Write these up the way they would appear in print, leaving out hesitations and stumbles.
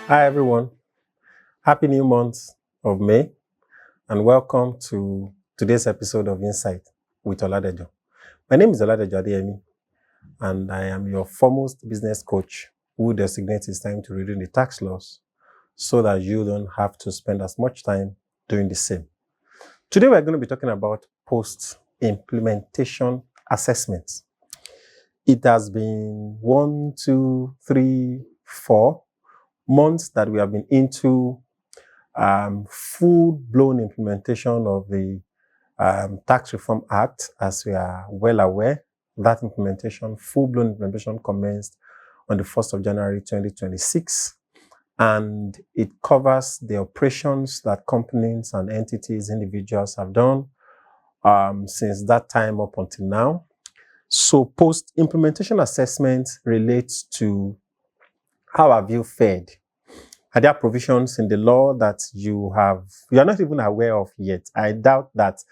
Hi everyone, happy new month of May and welcome to today's episode of Insight with Oladejo. My name is Oladejo Adeyemi and I am your foremost business coach who designates his time to reading the tax laws so that you don't have to spend as much time doing the same. Today we're going to be talking about post-implementation assessments. It has been 1, 2, 3, 4 months that we have been into full-blown implementation of the Tax Reform Act. As we are well aware, that implementation, full-blown implementation, commenced on the 1st of January 2026, and it covers the operations that companies and entities, individuals have done since that time up until now. So post-implementation assessment relates to how have you fared. Are there provisions in the law that you are not even aware of yet? I doubt that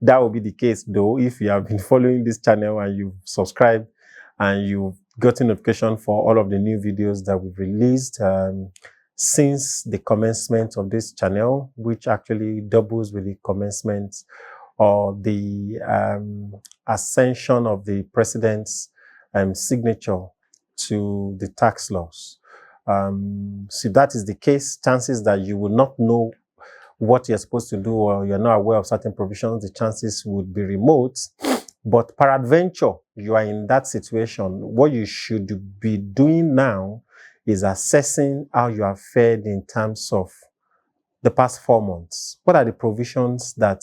will be the case, though, if you have been following this channel and you've subscribed and you've gotten notification for all of the new videos that we've released since the commencement of this channel, which actually doubles with the commencement or the ascension of the president's signature to the tax laws. So if that is the case, chances that you will not know what you're supposed to do or you're not aware of certain provisions, the chances would be remote. But peradventure, you are in that situation. What you should be doing now is assessing how you have fared in terms of the past 4 months. What are the provisions that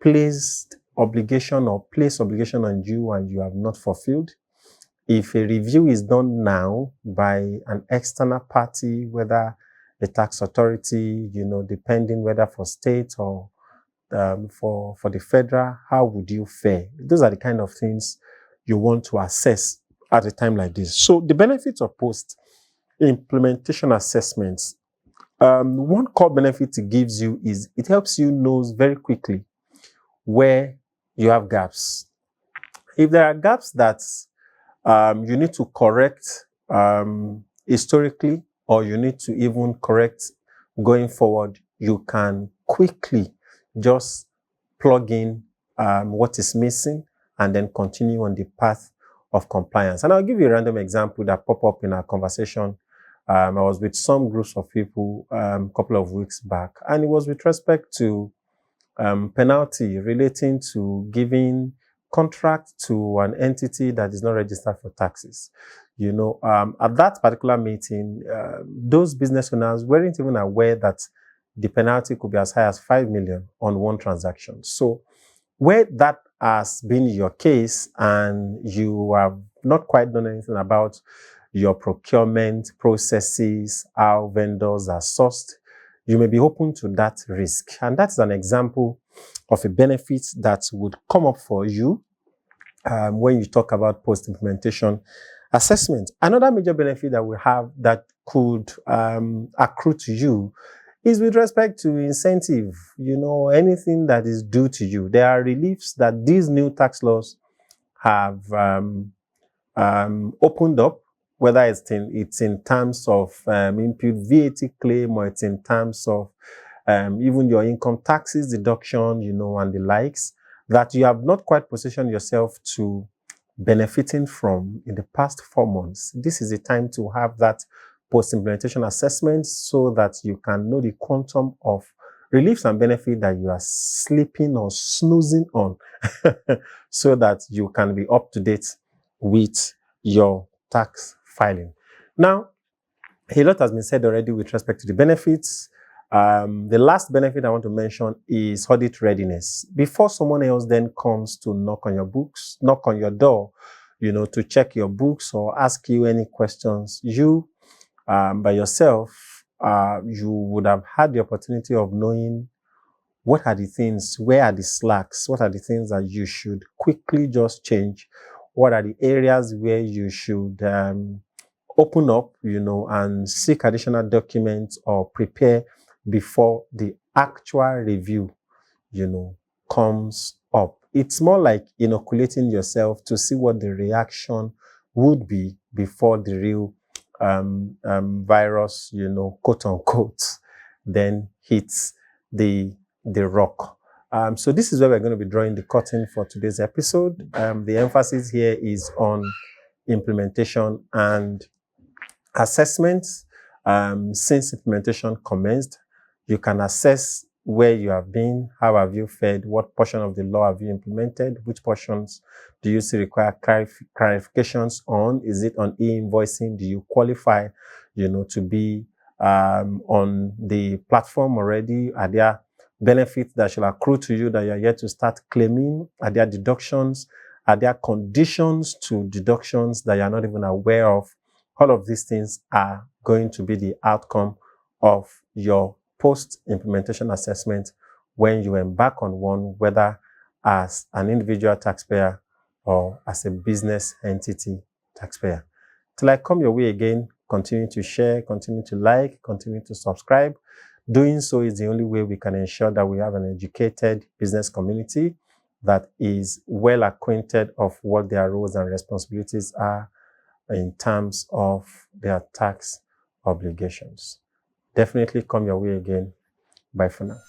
place obligation on you and you have not fulfilled? If a review is done now by an external party, whether the tax authority, depending whether for state or for the federal, how would you fare? Those are the kind of things you want to assess at a time like this. So the benefits of post-implementation assessments, one core benefit it gives you is it helps you know very quickly where you have gaps. If there are gaps that you need to correct historically, or you need to even correct going forward, you can quickly just plug in what is missing and then continue on the path of compliance. And I'll give you a random example that popped up in our conversation. I was with some groups of people a couple of weeks back, and it was with respect to penalty relating to giving contract to an entity that is not registered for taxes. At that particular meeting, those business owners weren't even aware that the penalty could be as high as 5 million on one transaction. So where that has been your case and you have not quite done anything about your procurement processes, how vendors are sourced, you may be open to that risk. And that's an example of a benefit that would come up for you when you talk about post-implementation assessment. Another major benefit that we have that could accrue to you is with respect to incentive, anything that is due to you. There are reliefs that these new tax laws have opened up, whether it's in terms of impute VAT claim, or it's in terms of even your income taxes deduction, and the likes, that you have not quite positioned yourself to benefiting from in the past 4 months. This is the time to have that post-implementation assessment so that you can know the quantum of reliefs and benefit that you are sleeping or snoozing on so that you can be up to date with your tax filing. Now, a lot has been said already with respect to the benefits. The last benefit I want to mention is audit readiness. Before someone else then comes to knock on your door, to check your books or ask you any questions, you by yourself, you would have had the opportunity of knowing what are the things, where are the slacks, what are the things that you should quickly just change, what are the areas where you should open up, and seek additional documents or prepare before the actual review, comes up. It's more like inoculating yourself to see what the reaction would be before the real virus, quote unquote, then hits the rock. So this is where we're going to be drawing the curtain for today's episode. The emphasis here is on implementation and assessments. Since implementation commenced, you can assess where you have been, how have you fared, what portion of the law have you implemented, which portions do you see require clarifications on, is it on e-invoicing, do you qualify, to be on the platform already, are there benefits that shall accrue to you that you're yet to start claiming, are there deductions, are there conditions to deductions that you're not even aware of. All of these things are going to be the outcome of your post-implementation assessment when you embark on one, whether as an individual taxpayer or as a business entity taxpayer. Till I come your way again, continue to share, continue to like, continue to subscribe. Doing so is the only way we can ensure that we have an educated business community that is well acquainted of what their roles and responsibilities are in terms of their tax obligations. Definitely come your way again. Bye for now.